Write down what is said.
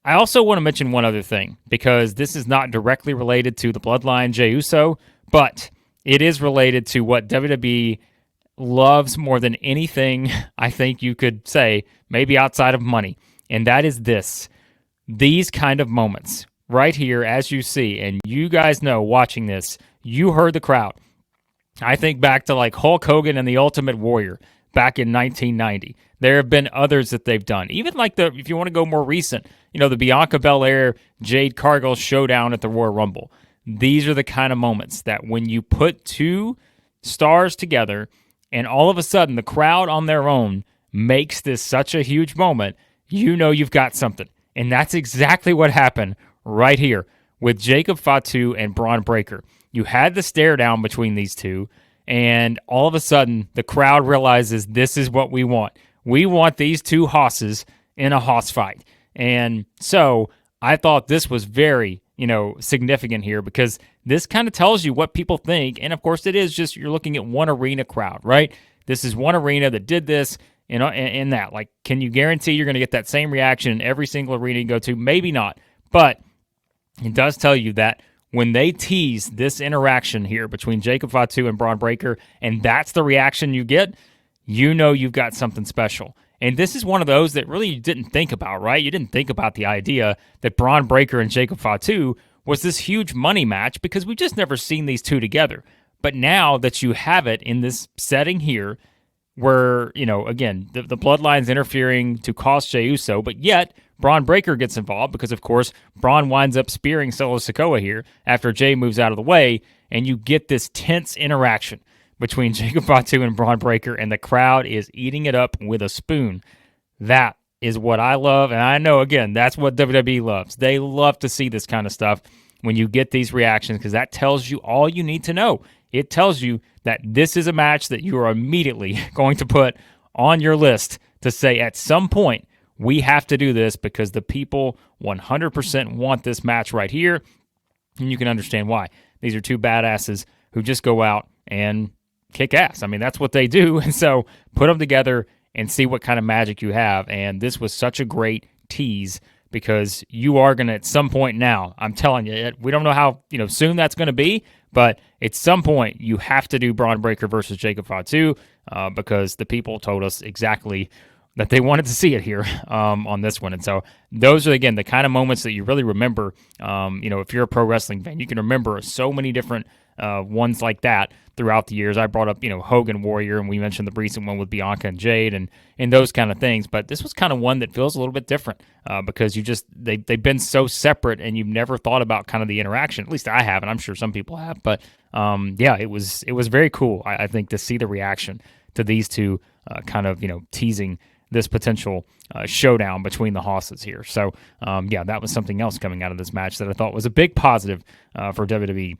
I also want to mention one other thing, because this is not directly related to the Bloodline Jey Uso, but it is related to what WWE loves more than anything I think you could say, maybe outside of money. And that is this. These kind of moments right here, as you see, and you guys know watching this, you heard the crowd. I think back to like Hulk Hogan and the Ultimate Warrior back in 1990. There have been others that they've done. Even like if you want to go more recent, the Bianca Belair, Jade Cargill showdown at the Royal Rumble. These are the kind of moments that when you put two stars together and all of a sudden the crowd on their own makes this such a huge moment, you've got something. And that's exactly what happened right here with Jacob Fatu and Bron Breakker. You had the stare down between these two, and all of a sudden the crowd realizes this is what we want. We want these two hosses in a hoss fight. And so I thought this was very, significant here, because this kind of tells you what people think. And of course it is just, you're looking at one arena crowd, right? This is one arena that did this in that. Like, can you guarantee you're going to get that same reaction in every single arena you go to? Maybe not. But it does tell you that when they tease this interaction here between Jacob Fatu and Bron Breakker, and that's the reaction you get, you've got something special. And this is one of those that really you didn't think about, right? You didn't think about the idea that Bron Breakker and Jacob Fatu was this huge money match, because we've just never seen these two together. But now that you have it in this setting here, where, again, the Bloodline's interfering to cost Jey Uso, but yet Bron Breakker gets involved because, of course, Bron winds up spearing Solo Sikoa here after Jey moves out of the way, and you get this tense interaction between Jacob Fatu and Bron Breakker, and the crowd is eating it up with a spoon. That is what I love, and I know, again, that's what WWE loves. They love to see this kind of stuff when you get these reactions, because that tells you all you need to know. It tells you that this is a match that you are immediately going to put on your list to say, at some point, we have to do this, because the people 100% want this match right here, and you can understand why. These are two badasses who just go out and kick ass. I mean, that's what they do, and so put them together and see what kind of magic you have. And this was such a great tease, because you are going to, at some point now, I'm telling you, we don't know how soon that's going to be, but at some point you have to do Bron Breakker versus Jacob Fatu, because the people told us exactly that they wanted to see it here on this one. And so those are, again, the kind of moments that you really remember. If you're a pro wrestling fan, you can remember so many different ones like that throughout the years. I brought up, Hogan Warrior, and we mentioned the recent one with Bianca and Jade and those kind of things. But this was kind of one that feels a little bit different because they've been so separate, and you've never thought about kind of the interaction. At least I haven't. I'm sure some people have. But it was very cool, I think, to see the reaction to these two kind of, teasing this potential showdown between the hosses here. So, that was something else coming out of this match that I thought was a big positive for WWE